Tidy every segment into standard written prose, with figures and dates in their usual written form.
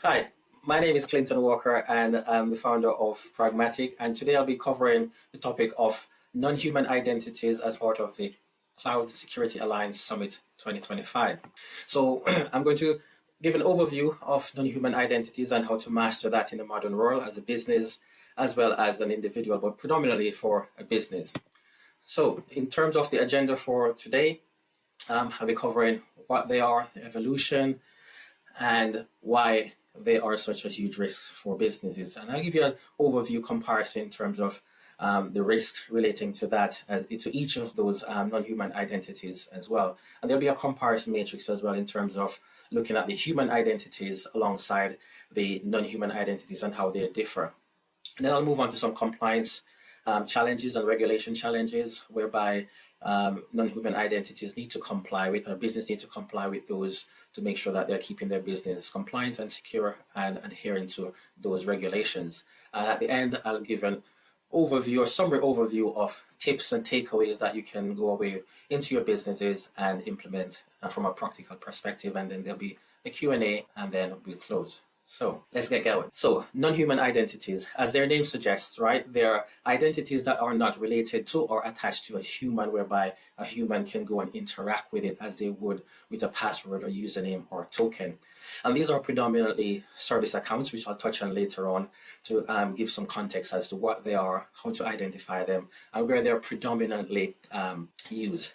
Hi, my name is Clinton Walker and I'm the founder of Pragmatyq. And today I'll be covering the topic of non-human identities as part of the Cloud Security Alliance Summit 2025. So I'm going to give an overview of non-human identities and how to master that in the modern world as a business as well as an individual, but predominantly for a business. So in terms of the agenda for today, I'll be covering what they are, the evolution, and why they are such a huge risk for businesses. And I'll give you an overview comparison in terms of the risk relating to that, to each of those non-human identities as well. And there'll be a comparison matrix as well in terms of looking at the human identities alongside the non-human identities and how they differ. And then I'll move on to some compliance challenges and regulation challenges whereby non-human identities need to comply with, or business need to comply with those to make sure that they're keeping their business compliant and secure and adhering to those regulations. And at the end, I'll give an overview or summary overview of tips and takeaways that you can go away into your businesses and implement from a practical perspective. And then there'll be a Q&A and then we'll close. So let's get going. So non-human identities, as their name suggests, right? They're identities that are not related to or attached to a human, whereby a human can go and interact with it as they would with a password or username or token. And these are predominantly service accounts, which I'll touch on later on to give some context as to what they are, how to identify them, and where they're predominantly used.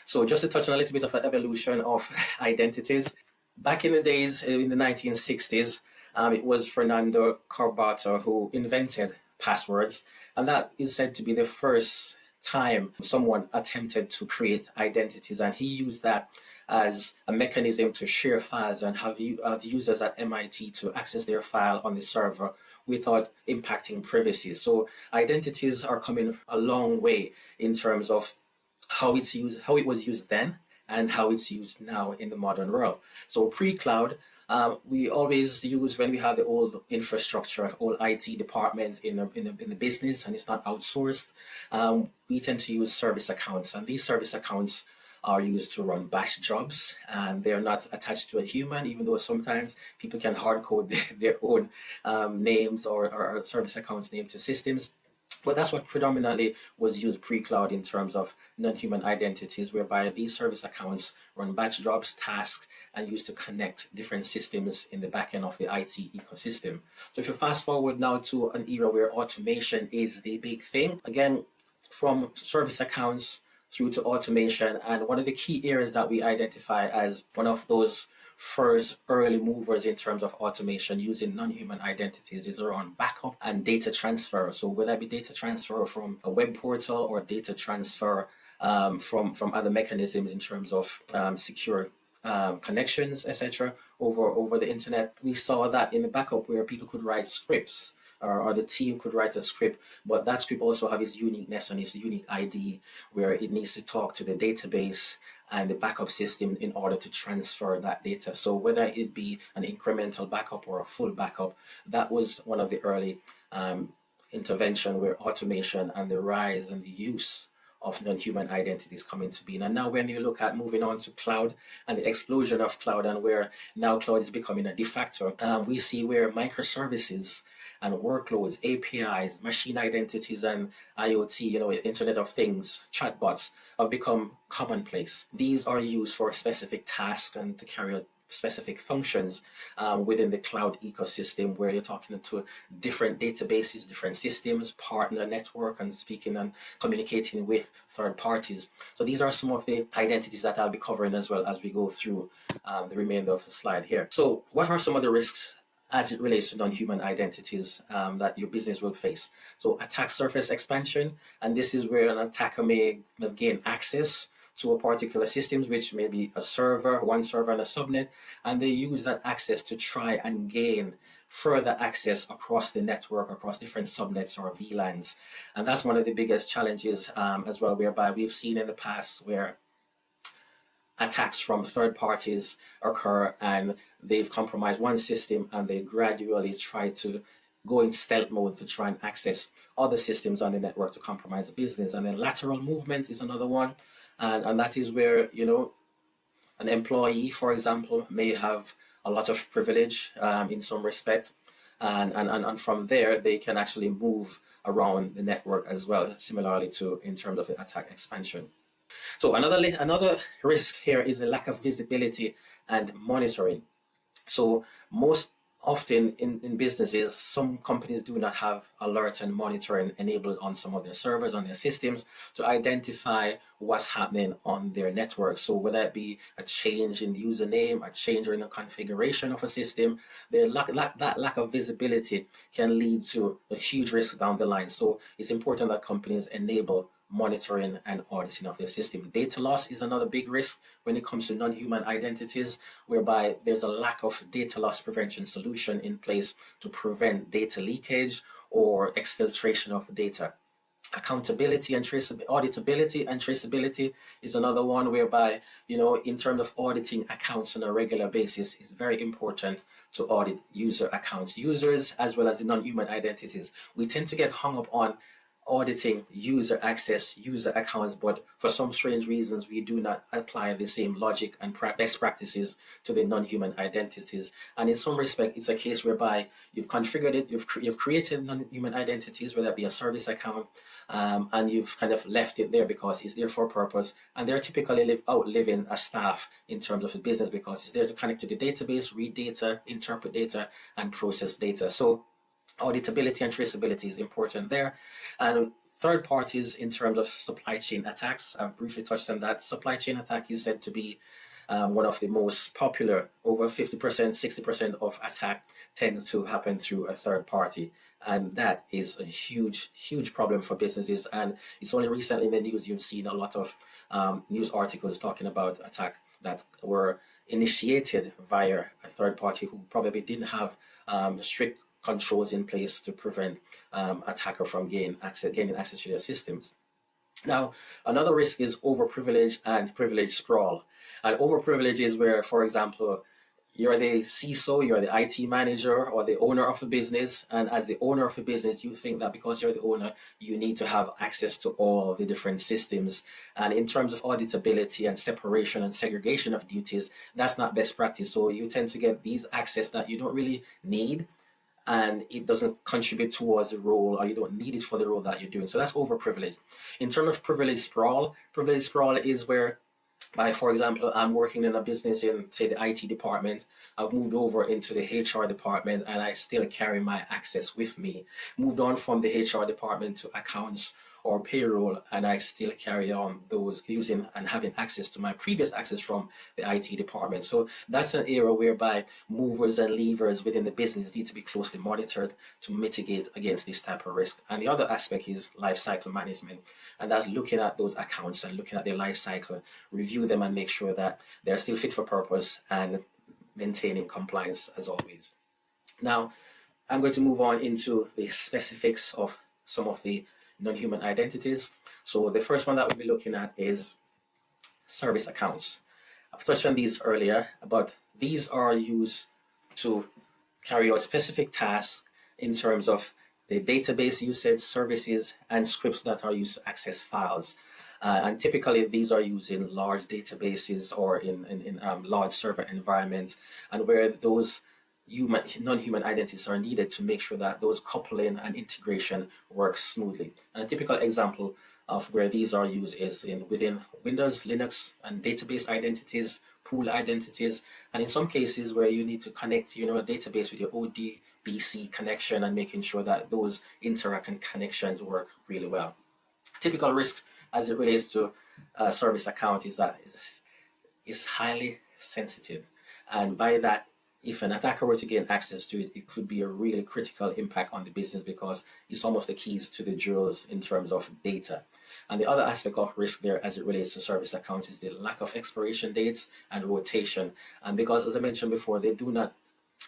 So just to touch on a little bit of an evolution of identities. Back in the days, in the 1960s, it was Fernando Corbato who invented passwords, and that is said to be the first time someone attempted to create identities, and he used that as a mechanism to share files and have users at MIT to access their file on the server without impacting privacy. So identities are coming a long way in terms of how it's used, how it was used then, and how it's used now in the modern world. So pre-cloud, we always use, when we have the old infrastructure, old IT departments in the business, and it's not outsourced, we tend to use service accounts, and these service accounts are used to run bash jobs, and they're not attached to a human, even though sometimes people can hard code their own names or service accounts named to systems. But that's what predominantly was used pre-cloud in terms of non-human identities, whereby these service accounts run batch jobs, tasks, and used to connect different systems in the back end of the IT ecosystem. So if you fast forward now to an era where automation is the big thing, again, from service accounts through to automation, and one of the key areas that we identify as one of those first early movers in terms of automation using non-human identities is around backup and data transfer. So whether it be data transfer from a web portal or data transfer from other mechanisms in terms of secure connections, etc., over the internet, we saw that in the backup where people could write scripts, or the team could write a script, but that script also have its uniqueness and its unique ID where it needs to talk to the database and the backup system in order to transfer that data. So whether it be an incremental backup or a full backup, that was one of the early intervention where automation and the rise and the use of non-human identities come into being. And now when you look at moving on to cloud and the explosion of cloud, and where now cloud is becoming a de facto, we see where microservices and workloads, APIs, machine identities, and IoT, Internet of Things, chatbots have become commonplace. These are used for specific tasks and to carry out specific functions within the cloud ecosystem, where you're talking to different databases, different systems, partner network, and speaking and communicating with third parties. So these are some of the identities that I'll be covering as well as we go through the remainder of the slide here. So what are some of the risks as it relates to non-human identities that your business will face? So attack surface expansion, and this is where an attacker may gain access to a particular system, which may be a server, one server and a subnet, and they use that access to try and gain further access across the network, across different subnets or VLANs. And that's one of the biggest challenges as well, whereby we've seen in the past where attacks from third parties occur and they've compromised one system and they gradually try to go in stealth mode to try and access other systems on the network to compromise the business. And then lateral movement is another one. And that is where, an employee, for example, may have a lot of privilege in some respect. And from there, they can actually move around the network as well, similarly to in terms of the attack expansion. So another risk here is a lack of visibility and monitoring. So most often in businesses, some companies do not have alert and monitoring enabled on some of their servers, on their systems, to identify what's happening on their network. So whether it be a change in username, a change in the configuration of a system, that lack of visibility can lead to a huge risk down the line. So it's important that companies enable monitoring and auditing of their system. Data loss is another big risk when it comes to non-human identities, whereby there's a lack of data loss prevention solution in place to prevent data leakage or exfiltration of data. Accountability and auditability and traceability is another one, whereby, in terms of auditing accounts on a regular basis, it's very important to audit user accounts, users as well as the non-human identities. We tend to get hung up on auditing user access, user accounts, but for some strange reasons, we do not apply the same logic and best practices to the non-human identities. And in some respect, it's a case whereby you've configured it, you've created non-human identities, whether it be a service account, and you've kind of left it there because it's there for a purpose, and they're typically outliving a staff in terms of the business because it's there to connect to the database, read data, interpret data, and process data. So auditability and traceability is important there. And third parties in terms of supply chain attacks, I've briefly touched on that. Supply chain attack is said to be one of the most popular. Over 50%, 60% of attack tends to happen through a third party. And that is a huge, huge problem for businesses. And it's only recently in the news you've seen a lot of news articles talking about attack that were initiated via a third party who probably didn't have strict controls in place to prevent attacker from gaining access to their systems. Now, another risk is overprivilege and privilege sprawl. And overprivilege is where, for example, you're the CISO, you're the IT manager or the owner of a business, and as the owner of a business, you think that because you're the owner, you need to have access to all the different systems. And in terms of auditability and separation and segregation of duties, that's not best practice. So you tend to get these access that you don't really need, and it doesn't contribute towards the role, or you don't need it for the role that you're doing. So that's overprivilege. In terms of privilege sprawl is where, for example, I'm working in a business in, say, the IT department. I've moved over into the HR department and I still carry my access with me. Moved on from the HR department to accounts or payroll, and I still carry on those using and having access to my previous access from the IT department. So that's an area whereby movers and levers within the business need to be closely monitored to mitigate against this type of risk. And the other aspect is lifecycle management, and that's looking at those accounts and looking at their life cycle, review them and make sure that they're still fit for purpose and maintaining compliance as always. Now, I'm going to move on into the specifics of some of the non-human identities. So the first one that we'll be looking at is service accounts. I've touched on these earlier, but these are used to carry out specific tasks in terms of the database usage, services, and scripts that are used to access files. And typically these are used in large databases or in large server environments, and where those non-human identities are needed to make sure that those coupling and integration works smoothly. And a typical example of where these are used is within Windows, Linux, and database identities, pool identities, and in some cases where you need to connect, a database with your ODBC connection and making sure that those interact and connections work really well. Typical risk as it relates to a service account is that it's highly sensitive, and by that, if an attacker were to gain access to it, it could be a really critical impact on the business because it's almost the keys to the drills in terms of data. And the other aspect of risk there as it relates to service accounts is the lack of expiration dates and rotation. And because, as I mentioned before, they do not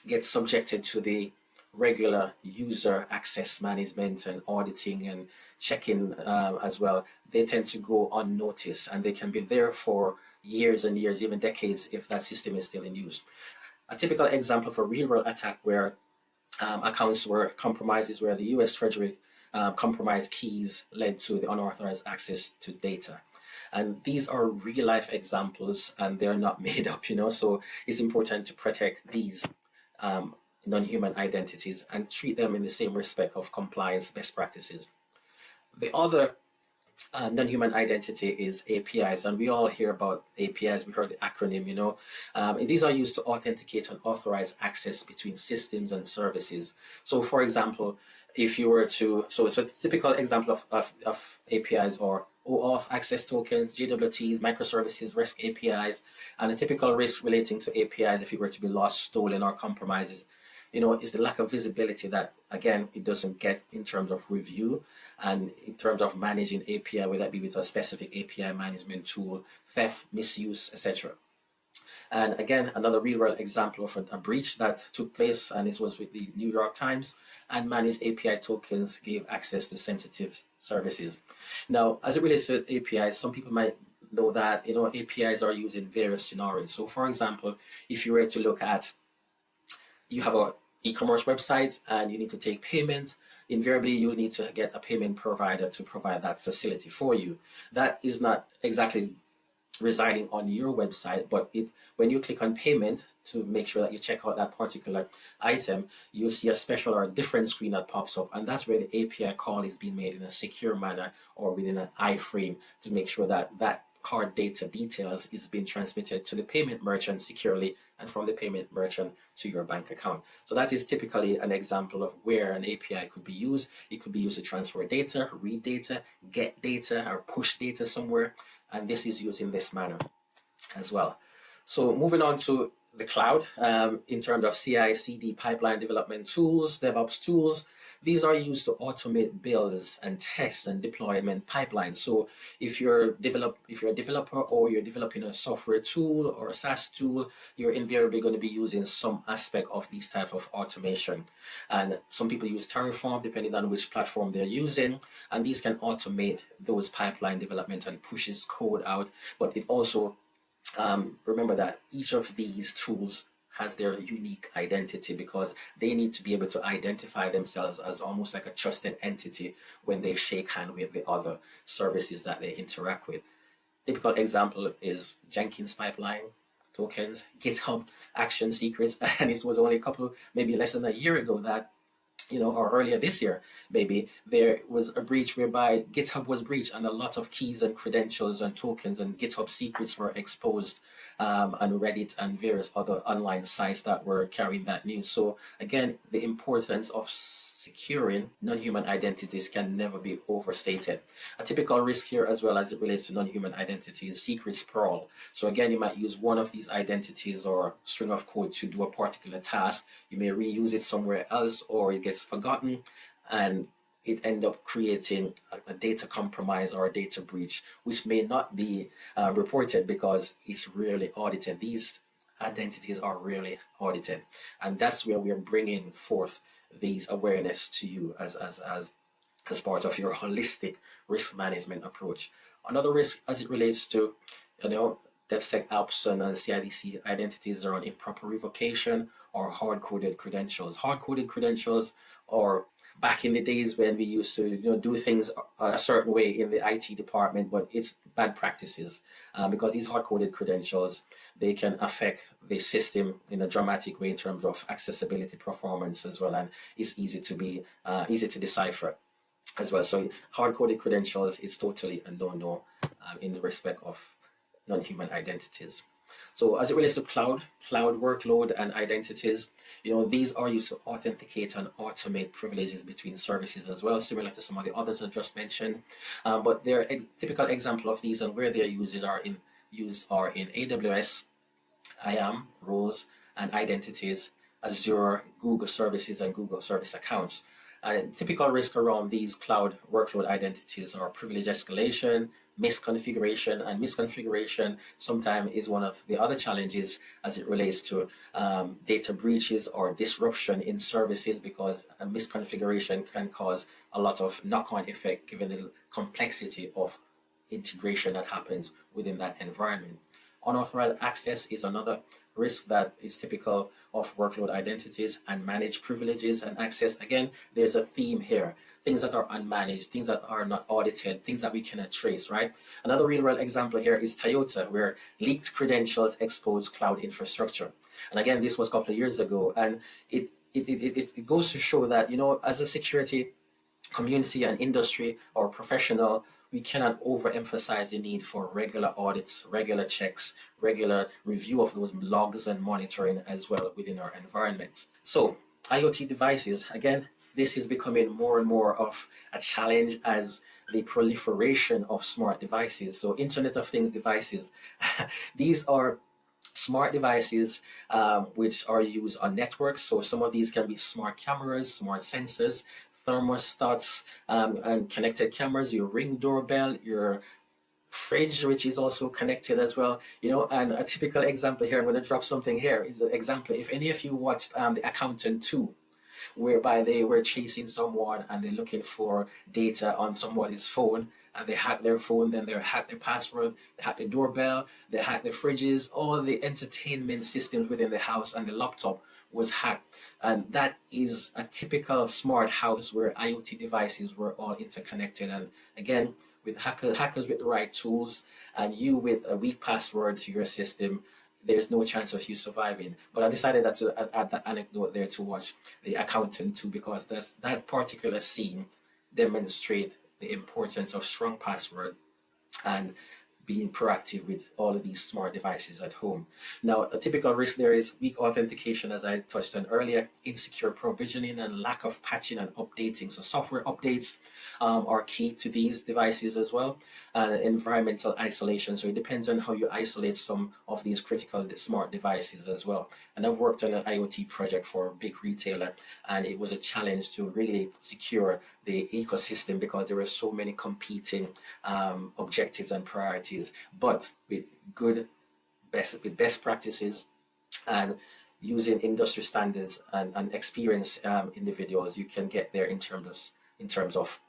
get subjected to the regular user access management and auditing and checking as well, they tend to go unnoticed and they can be there for years and years, even decades, if that system is still in use. A typical example for real-world attack where accounts were compromised is where the U.S. Treasury compromised keys led to the unauthorized access to data. And these are real life examples and they're not made up, so it's important to protect these non-human identities and treat them in the same respect of compliance best practices. The other non-human identity is APIs, and we all hear about APIs. We heard the acronym, these are used to authenticate and authorize access between systems and services. So, for example, if you were to, so a typical example of APIs are OAuth access tokens, JWTs, microservices, REST APIs, and a typical risk relating to APIs if it were to be lost, stolen, or compromised is the lack of visibility that, again, it doesn't get in terms of review and in terms of managing API, whether that be with a specific API management tool, theft, misuse, etc. And again, another real world example of a breach that took place, and this was with the New York Times, and managed API tokens gave access to sensitive services. Now, as it relates to APIs, some people might know that APIs are used in various scenarios. So, for example, if you were to look at, you have a e-commerce website and you need to take payments, invariably you'll need to get a payment provider to provide that facility for you. That is not exactly residing on your website, but when you click on payment to make sure that you check out that particular item, you'll see a special or a different screen that pops up, and that's where the API call is being made in a secure manner or within an iframe to make sure that that card data details is being transmitted to the payment merchant securely and from the payment merchant to your bank account. So that is typically an example of where an API could be used. It could be used to transfer data, read data, get data, or push data somewhere, and this is used in this manner as well. So moving on to the cloud, in terms of CI/CD pipeline development tools, DevOps tools, these are used to automate builds and tests and deployment pipelines. So if you're a developer or you're developing a software tool or a SaaS tool, you're invariably going to be using some aspect of these type of automation. And some people use Terraform depending on which platform they're using, and these can automate those pipeline development and pushes code out. But it also remember that each of these tools has their unique identity because they need to be able to identify themselves as almost like a trusted entity when they shake hand with the other services that they interact with. Typical example is Jenkins pipeline tokens, GitHub action secrets, and it was only a couple, maybe less than a year ago that or earlier this year, maybe, there was a breach whereby GitHub was breached and a lot of keys and credentials and tokens and GitHub secrets were exposed, and Reddit and various other online sites that were carrying that news. So again, the importance of securing non-human identities can never be overstated. A typical risk here as well as it relates to non-human identities is secret sprawl. So again, you might use one of these identities or string of code to do a particular task. You may reuse it somewhere else or it gets forgotten and it end up creating a data compromise or a data breach, which may not be reported because it's rarely audited. These identities are rarely audited, and that's where we are bringing forth these awareness to you as part of your holistic risk management approach. Another risk as it relates to DevSecOps and CIDC identities are on improper revocation or hard-coded credentials. Hard-coded credentials are back in the days when we used to do things a certain way in the IT department, but it's bad practices because these hard-coded credentials, they can affect the system in a dramatic way in terms of accessibility, performance as well, and it's easy to decipher as well. So hard-coded credentials is totally a no-no in the respect of non-human identities. So as it relates to cloud workload and identities, these are used to authenticate and automate privileges between services as well, similar to some of the others I just mentioned. But they're a typical example of these, and where their uses are in AWS, IAM, roles, and identities, Azure, Google services, and Google service accounts. And typical risk around these cloud workload identities are privilege escalation, misconfiguration, and misconfiguration sometimes is one of the other challenges as it relates to data breaches or disruption in services, because a misconfiguration can cause a lot of knock-on effect given the complexity of integration that happens within that environment. Unauthorized access is another risk that is typical of workload identities, and manage privileges and access. Again, there's a theme here. Things that are unmanaged, things that are not audited, things that we cannot trace, right? Another real world example here is Toyota, where leaked credentials expose cloud infrastructure. And again, this was a couple of years ago. And it goes to show that, as a security community and industry or professional, we cannot overemphasize the need for regular audits, regular checks, regular review of those logs and monitoring as well within our environment. So IoT devices, again, this is becoming more and more of a challenge as the proliferation of smart devices. So Internet of Things devices, these are smart devices which are used on networks. So some of these can be smart cameras, smart sensors, thermostats, and connected cameras, your Ring doorbell, your fridge, which is also connected as well. And a typical example here, I'm going to drop something here, is an example. If any of you watched The Accountant 2, whereby they were chasing someone and they're looking for data on somebody's phone, and they hack their phone, then they hack their password, they hack the doorbell, they hack the fridges, all the entertainment systems within the house, and the laptop was hacked. And that is a typical smart house where IoT devices were all interconnected. And again, with hackers with the right tools, and you with a weak password to your system, there's no chance of you surviving. But I decided to add that anecdote there to watch The Accountant 2, because that particular scene demonstrates the importance of strong password and being proactive with all of these smart devices at home. Now, a typical risk there is weak authentication, as I touched on earlier, insecure provisioning, and lack of patching and updating. So software updates are key to these devices as well. And environmental isolation. So it depends on how you isolate some of these critical smart devices as well. And I've worked on an IoT project for a big retailer, and it was a challenge to really secure the ecosystem because there were so many competing objectives and priorities. But with best practices and using industry standards and experienced individuals, you can get there in terms of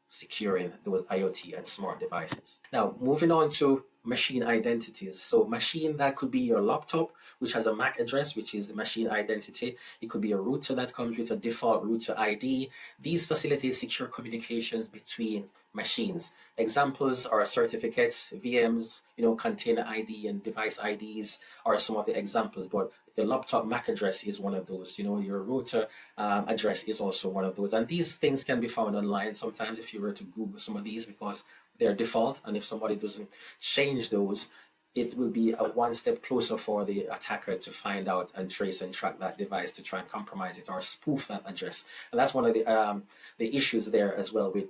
securing those IoT and smart devices. Now, moving on to machine identities. So machine, that could be your laptop, which has a MAC address, which is the machine identity. It could be a router that comes with a default router ID. These facilitate secure communications between machines. Examples are certificates, VMs, container ID and device IDs are some of the examples, but the laptop MAC address is one of those. Your router address is also one of those. And these things can be found online sometimes if you were to Google some of these, because they're default. And if somebody doesn't change those, it will be a one step closer for the attacker to find out and trace and track that device to try and compromise it or spoof that address. And that's one of the issues there as well with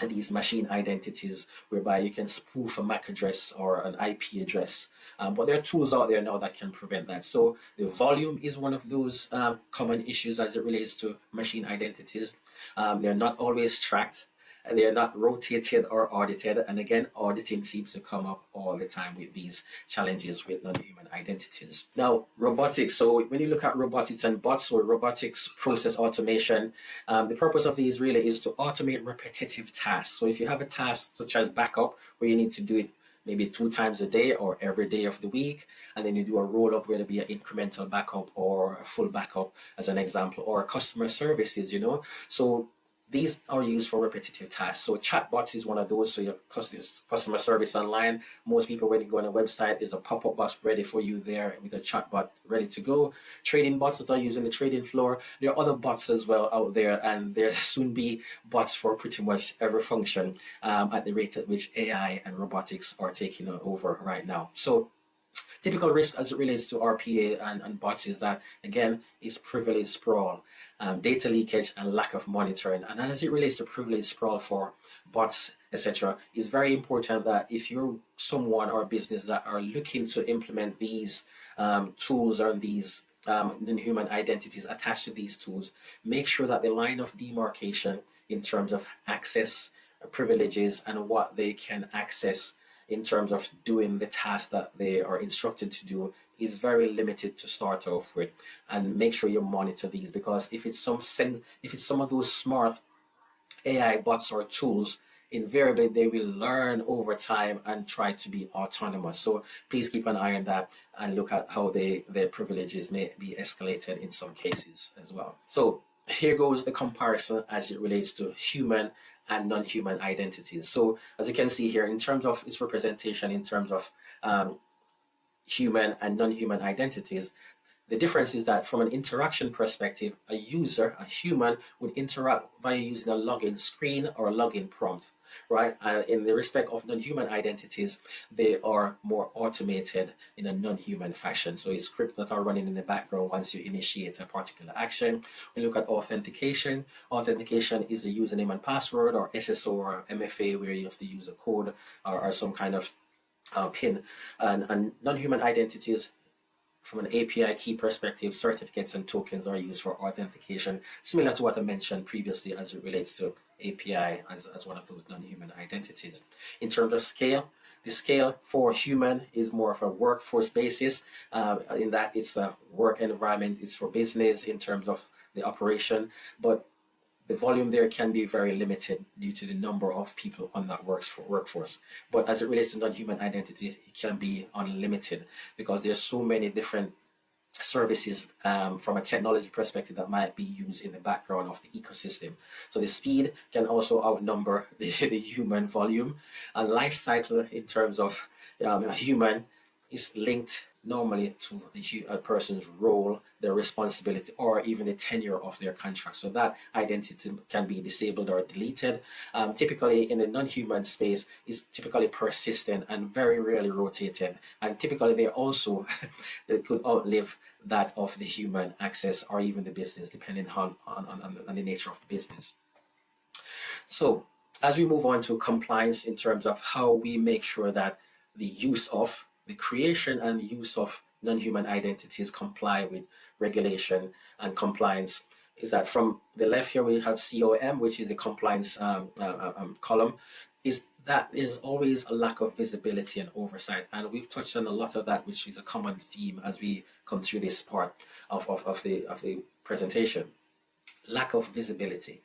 these machine identities, whereby you can spoof a MAC address or an IP address. But there are tools out there now that can prevent that. So the volume is one of those common issues as it relates to machine identities. They're not always tracked. They are not rotated or audited. And again, auditing seems to come up all the time with these challenges with non-human identities. Now, robotics. So when you look at robotics and bots, or robotics process automation, the purpose of these really is to automate repetitive tasks. So if you have a task such as backup, where you need to do it maybe 2 times a day or every day of the week, and then you do a roll-up where there'll be an incremental backup or a full backup as an example, or customer services, So these are used for repetitive tasks. So chatbots is one of those. So your customer service online, most people, when you go on a website, there's a pop-up box ready for you there with a chatbot ready to go. Trading bots that are used in the trading floor. There are other bots as well out there, and there'll soon be bots for pretty much every function at the rate at which AI and robotics are taking over right now. So typical risk as it relates to RPA and bots is that, again, is privilege sprawl, data leakage, and lack of monitoring. And as it relates to privilege sprawl for bots, etc., it's very important that if you're someone or a business that are looking to implement these tools or these human identities attached to these tools, make sure that the line of demarcation in terms of access, privileges, and what they can access in terms of doing the task that they are instructed to do is very limited to start off with. And make sure you monitor these, because if it's some of those smart AI bots or tools, invariably they will learn over time and try to be autonomous. So please keep an eye on that and look at how their privileges may be escalated in some cases as well. So here goes the comparison as it relates to human and non-human identities. So as you can see here, in terms of its representation, in terms of human and non-human identities, the difference is that from an interaction perspective, a user, a human, would interact via using a login screen or a login prompt, right? And in the respect of non-human identities, they are more automated in a non-human fashion. So it's scripts that are running in the background once you initiate a particular action. We look at authentication. Authentication is a username and password, or SSO or MFA, where you have to use a code or some kind of PIN. And non-human identities, from an API key perspective, certificates and tokens are used for authentication, similar to what I mentioned previously as it relates to API as one of those non-human identities. In terms of scale, the scale for human is more of a workforce basis, in that it's a work environment, it's for business in terms of the operation, but the volume there can be very limited due to the number of people on that workforce. But as it relates to non-human identity, it can be unlimited because there's so many different services from a technology perspective that might be used in the background of the ecosystem. So the speed can also outnumber the human volume. And life cycle in terms of a human is linked normally to a person's role, their responsibility, or even the tenure of their contract. So that identity can be disabled or deleted. Typically in the non-human space is typically persistent and very rarely rotated. And typically they also they could outlive that of the human access or even the business, depending on the nature of the business. So as we move on to compliance in terms of how we make sure that the use of the creation and use of non-human identities comply with regulation and compliance, is that from the left here we have COM, which is the compliance column, is that there's always a lack of visibility and oversight. And we've touched on a lot of that, which is a common theme as we come through this part of the presentation. Lack of visibility.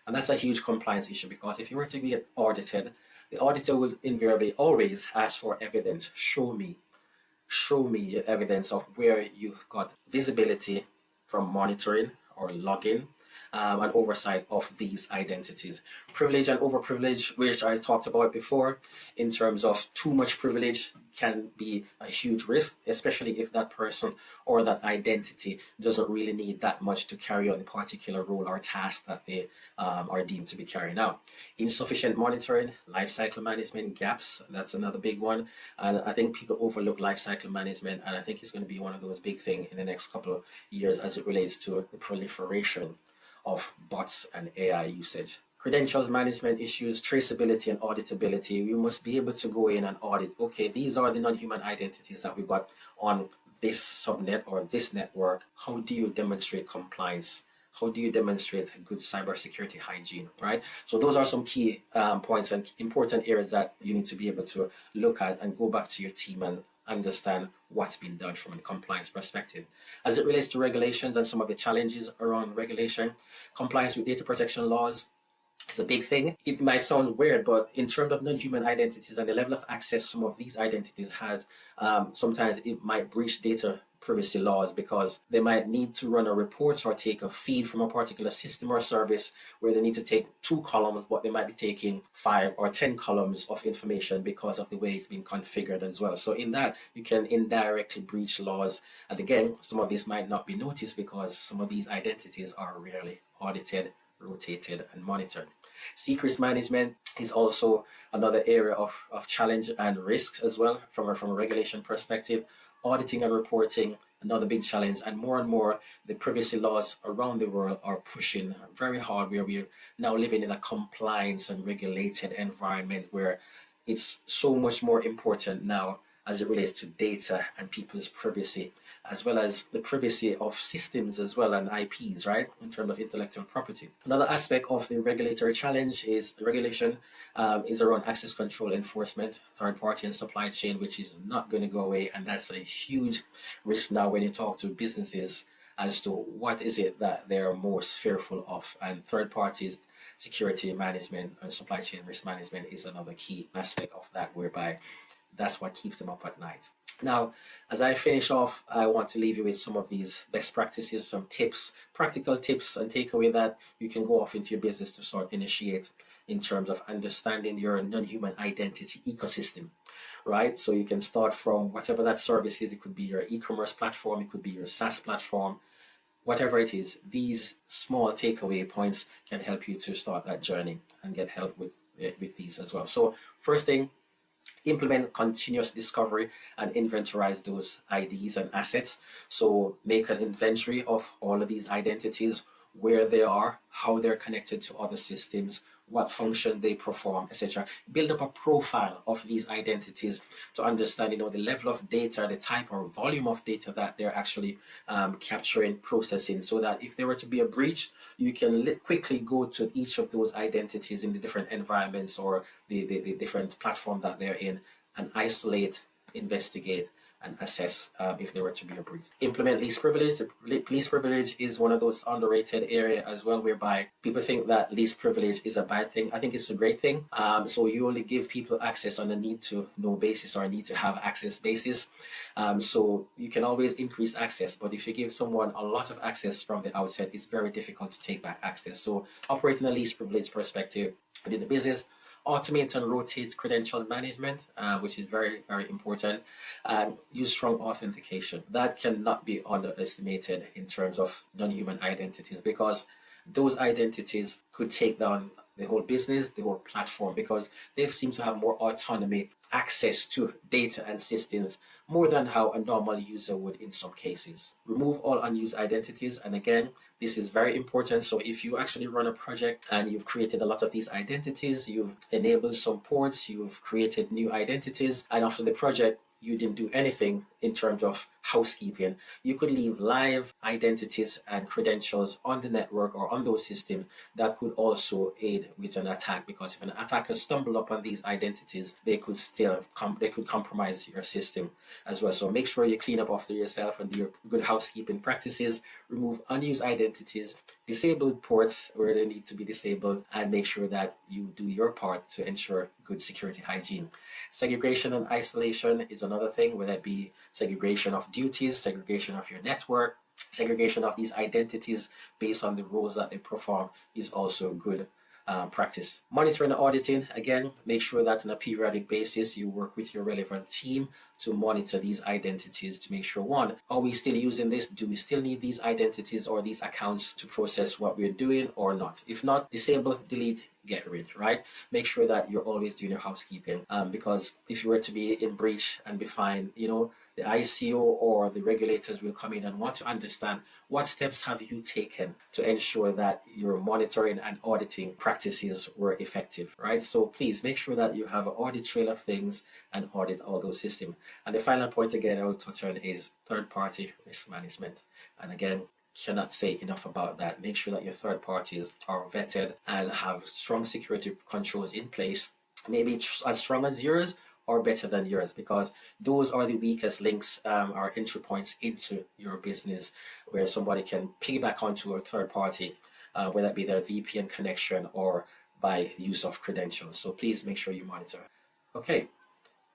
And that's a huge compliance issue, because if you were to be audited, the auditor will invariably always ask for evidence. Show me your evidence of where you've got visibility from monitoring or logging and oversight of these identities. Privilege and overprivilege, which I talked about before, in terms of too much privilege can be a huge risk, especially if that person or that identity doesn't really need that much to carry out the particular role or task that they are deemed to be carrying out. Insufficient monitoring, lifecycle management gaps, that's another big one. And I think people overlook lifecycle management, and I think it's going to be one of those big things in the next couple of years as it relates to the proliferation of bots and AI usage. Credentials management issues, traceability and auditability. We must be able to go in and audit, okay, these are the non-human identities that we've got on this subnet or this network. How do you demonstrate compliance? How do you demonstrate good cybersecurity hygiene, right? So those are some key points and important areas that you need to be able to look at and go back to your team and understand what's been done from a compliance perspective. As it relates to regulations and some of the challenges around regulation, compliance with data protection laws is a big thing. It might sound weird, but in terms of non-human identities and the level of access some of these identities has, sometimes it might breach data privacy laws, because they might need to run a report or take a feed from a particular system or service where they need to take 2 columns, but they might be taking 5 or 10 columns of information because of the way it's been configured as well. So in that, you can indirectly breach laws. And again, some of this might not be noticed because some of these identities are rarely audited, rotated, and monitored. Secrets management is also another area of challenge and risk as well from a regulation perspective. Auditing and reporting, another big challenge, and more the privacy laws around the world are pushing very hard, where we're now living in a compliance and regulated environment where it's so much more important now as it relates to data and people's privacy, as well as the privacy of systems as well, and IPs, right, in terms of intellectual property. Another aspect of the regulatory challenge is the regulation is around access control enforcement, third party and supply chain, which is not going to go away. And that's a huge risk now when you talk to businesses as to what is it that they're most fearful of. And third parties security management and supply chain risk management is another key aspect of that, whereby that's what keeps them up at night. Now, as I finish off, I want to leave you with some of these best practices, some tips, practical tips and takeaway that you can go off into your business to sort of initiate in terms of understanding your non-human identity ecosystem, right? So you can start from whatever that service is. It could be your e-commerce platform, it could be your SaaS platform, whatever it is. These small takeaway points can help you to start that journey and get help with these as well. So first thing, implement continuous discovery and inventorize those IDs and assets. So make an inventory of all of these identities, where they are, how they're connected to other systems, what function they perform, etc. Build up a profile of these identities to understand, the level of data, the type or volume of data that they're actually capturing, processing, so that if there were to be a breach, you can quickly go to each of those identities in the different environments or the different platform that they're in and isolate, investigate, and assess if there were to be a breach. Implement least privilege. Least privilege is one of those underrated area as well, whereby people think that least privilege is a bad thing. I think it's a great thing. So you only give people access on a need to know basis or a need to have access basis. So you can always increase access, but if you give someone a lot of access from the outset, it's very difficult to take back access. So operating a least privilege perspective within the business. Automate and rotate credential management, which is very, very important. Use strong authentication. That cannot be underestimated in terms of non-human identities, because those identities could take down the whole business, the whole platform, because they seem to have more autonomy, access to data and systems, more than how a normal user would in some cases. Remove all unused identities. And again, this is very important. So if you actually run a project and you've created a lot of these identities, you've enabled some ports, you've created new identities, and after the project, you didn't do anything in terms of housekeeping, you could leave live identities and credentials on the network or on those systems that could also aid with an attack, because if an attacker stumble upon these identities, they could compromise your system as well. So make sure you clean up after yourself and do your good housekeeping practices. Remove unused identities, disable ports where they need to be disabled, and make sure that you do your part to ensure good security hygiene. Segregation and isolation is another thing, whether it be segregation of duties, segregation of your network, segregation of these identities based on the roles that they perform is also good practice. Monitoring and auditing, again, make sure that on a periodic basis you work with your relevant team to monitor these identities to make sure, one, are we still using this? Do we still need these identities or these accounts to process what we're doing or not? If not, disable, delete, get rid, right? Make sure that you're always doing your housekeeping, because if you were to be in breach and be fined, the ICO or the regulators will come in and want to understand what steps have you taken to ensure that your monitoring and auditing practices were effective, right? So please make sure that you have an audit trail of things and audit all those systems. And the final point, again, I will touch on is third-party risk management. And again, cannot say enough about that. Make sure that your third parties are vetted and have strong security controls in place, maybe as strong as yours or better than yours, because those are the weakest links or entry points into your business, where somebody can piggyback onto a third party, whether it be their VPN connection or by use of credentials. So please make sure you monitor. Okay,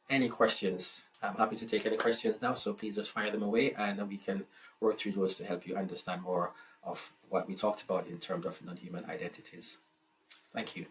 any questions? I'm happy to take any questions now, so please just fire them away and we can work through those to help you understand more of what we talked about in terms of non-human identities. Thank you.